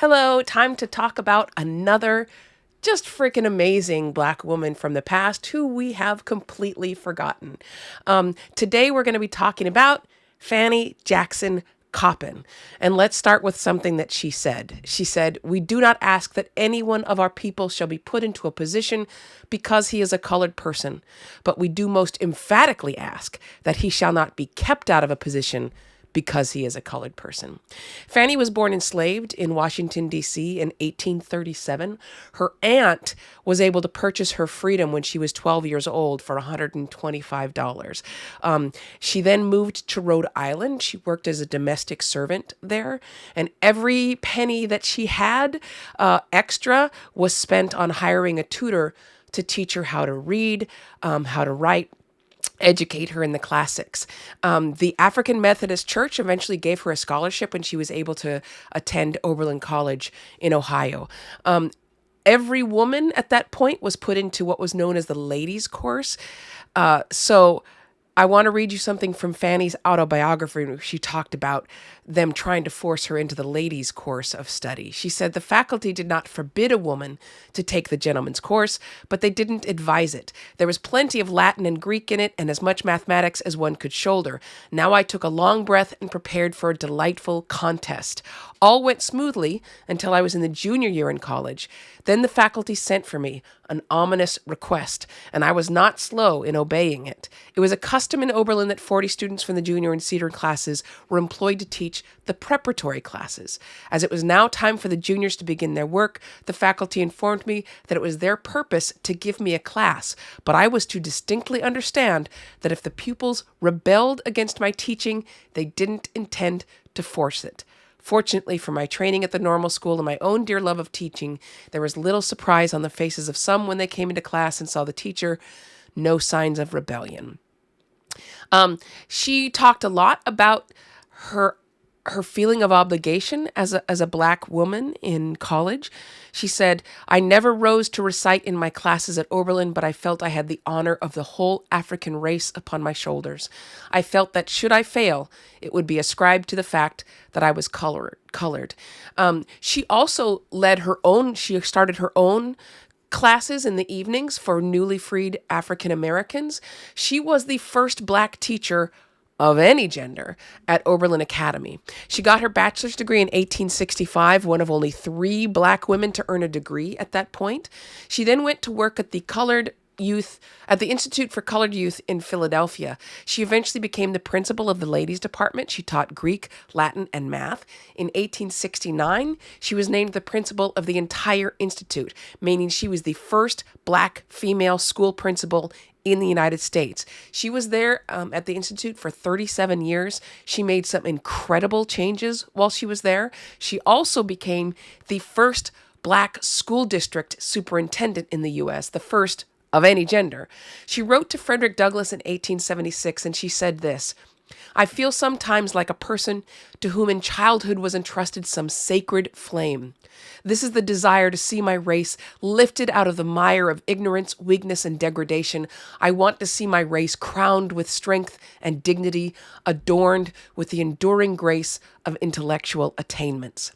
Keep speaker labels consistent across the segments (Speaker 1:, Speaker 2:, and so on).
Speaker 1: Hello, time to talk about another just freaking amazing Black woman from the past who we have completely forgotten. Today we're going to be talking about Fannie Jackson Coppin. And let's start with something that she said. She said, "We do not ask that any one of our people shall be put into a position because he is a colored person, but we do most emphatically ask that he shall not be kept out of a position because he is a colored person." Fannie was born enslaved in Washington, D.C. in 1837. Her aunt was able to purchase her freedom when she was 12 years old for $125. She then moved to Rhode Island. She worked as a domestic servant there, and every penny that she had extra was spent on hiring a tutor to teach her how to read, how to write, educate her in the classics. The African Methodist Church eventually gave her a scholarship when she was able to attend Oberlin College in Ohio. Every woman at that point was put into what was known as the ladies' course. So I want to read you something from Fannie's autobiography. She talked about them trying to force her into the ladies' course of study. She said, "The faculty did not forbid a woman to take the gentleman's course, but they didn't advise it. There was plenty of Latin and Greek in it and as much mathematics as one could shoulder. Now I took a long breath and prepared for a delightful contest. All went smoothly until I was in the junior year in college. Then the faculty sent for me, an ominous request, and I was not slow in obeying it. It was a custom in Oberlin that 40 students from the junior and senior classes were employed to teach the preparatory classes. As it was now time for the juniors to begin their work, the faculty informed me that it was their purpose to give me a class, but I was to distinctly understand that if the pupils rebelled against my teaching, they didn't intend to force it. Fortunately for my training at the normal school and my own dear love of teaching, there was little surprise on the faces of some when they came into class and saw the teacher, no signs of rebellion." She talked a lot about her feeling of obligation as a Black woman in college. She said, "I never rose to recite in my classes at Oberlin, but I felt I had the honor of the whole African race upon my shoulders. I felt that should I fail, it would be ascribed to the fact that I was colored." She also she started her own classes in the evenings for newly freed African Americans. She was the first Black teacher of any gender at Oberlin Academy. She got her bachelor's degree in 1865, one of only 3 Black women to earn a degree at that point. She then went to work at the Institute for Colored Youth in Philadelphia. She eventually became the principal of the ladies department. She taught Greek, Latin, and math. In 1869, she was named the principal of the entire institute, meaning she was the first Black female school principal in the United States. She was there at the Institute for 37 years. She made some incredible changes while she was there. She also became the first Black school district superintendent in the U.S., the first of any gender. She wrote to Frederick Douglass in 1876, and she said this, "I feel sometimes like a person to whom in childhood was entrusted some sacred flame. This is the desire to see my race lifted out of the mire of ignorance, weakness, and degradation. I want to see my race crowned with strength and dignity, adorned with the enduring grace of intellectual attainments."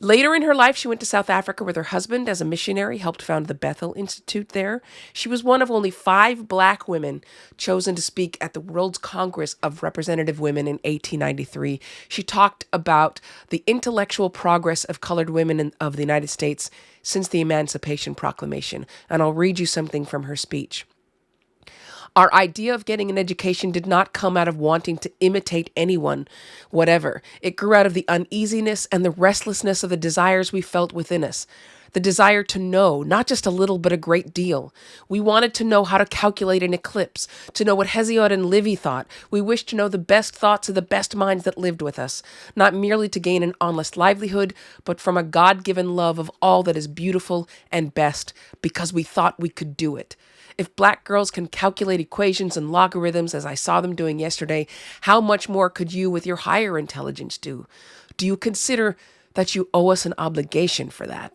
Speaker 1: Later in her life, she went to South Africa with her husband as a missionary, helped found the Bethel Institute there. She was one of only 5 Black women chosen to speak at the World's Congress of Representative Women in 1893. She talked about the intellectual progress of colored women of the United States since the Emancipation Proclamation, and I'll read you something from her speech. "Our idea of getting an education did not come out of wanting to imitate anyone, whatever. It grew out of the uneasiness and the restlessness of the desires we felt within us. The desire to know, not just a little, but a great deal. We wanted to know how to calculate an eclipse, to know what Hesiod and Livy thought. We wished to know the best thoughts of the best minds that lived with us, not merely to gain an honest livelihood, but from a God-given love of all that is beautiful and best, because we thought we could do it. If Black girls can calculate equations and logarithms as I saw them doing yesterday, how much more could you with your higher intelligence do? Do you consider that you owe us an obligation for that?"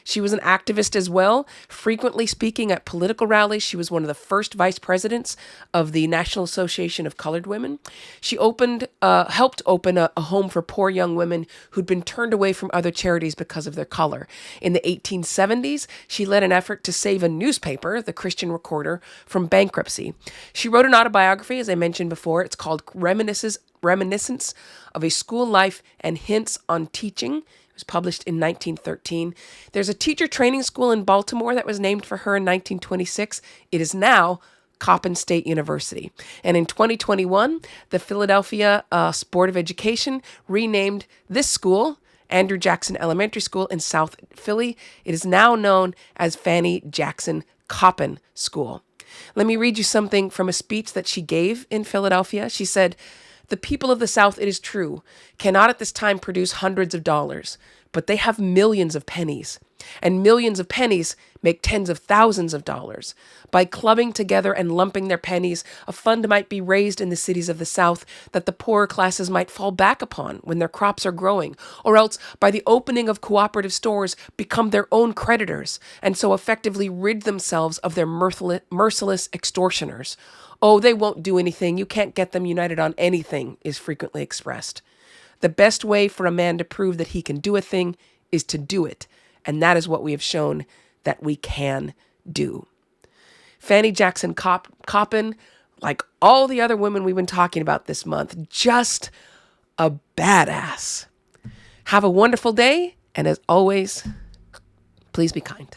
Speaker 1: She was an activist as well, frequently speaking at political rallies. She was one of the first vice presidents of the National Association of Colored Women. She helped open a home for poor young women who'd been turned away from other charities because of their color. In the 1870s, she led an effort to save a newspaper, the Christian Recorder, from bankruptcy. She wrote an autobiography, as I mentioned before. It's called Reminiscence of a School Life and Hints on Teaching. It was published in 1913. There's a teacher training school in Baltimore that was named for her in 1926. It is now Coppin State University. And in 2021, the Philadelphia Board of Education renamed this school Andrew Jackson Elementary School in South Philly. It is now known as Fannie Jackson Coppin School. Let me read you something from a speech that she gave in Philadelphia. She said, "The people of the South, it is true, cannot at this time produce hundreds of dollars, but they have millions of pennies, and millions of pennies make tens of thousands of dollars. By clubbing together and lumping their pennies, a fund might be raised in the cities of the South that the poorer classes might fall back upon when their crops are growing, or else by the opening of cooperative stores become their own creditors, and so effectively rid themselves of their merciless extortioners. Oh, they won't do anything. You can't get them united on anything," is frequently expressed. The best way for a man to prove that he can do a thing is to do it. And that is what we have shown that we can do. Fannie Jackson Coppin, like all the other women we've been talking about this month, just a badass. Have a wonderful day. And as always, please be kind.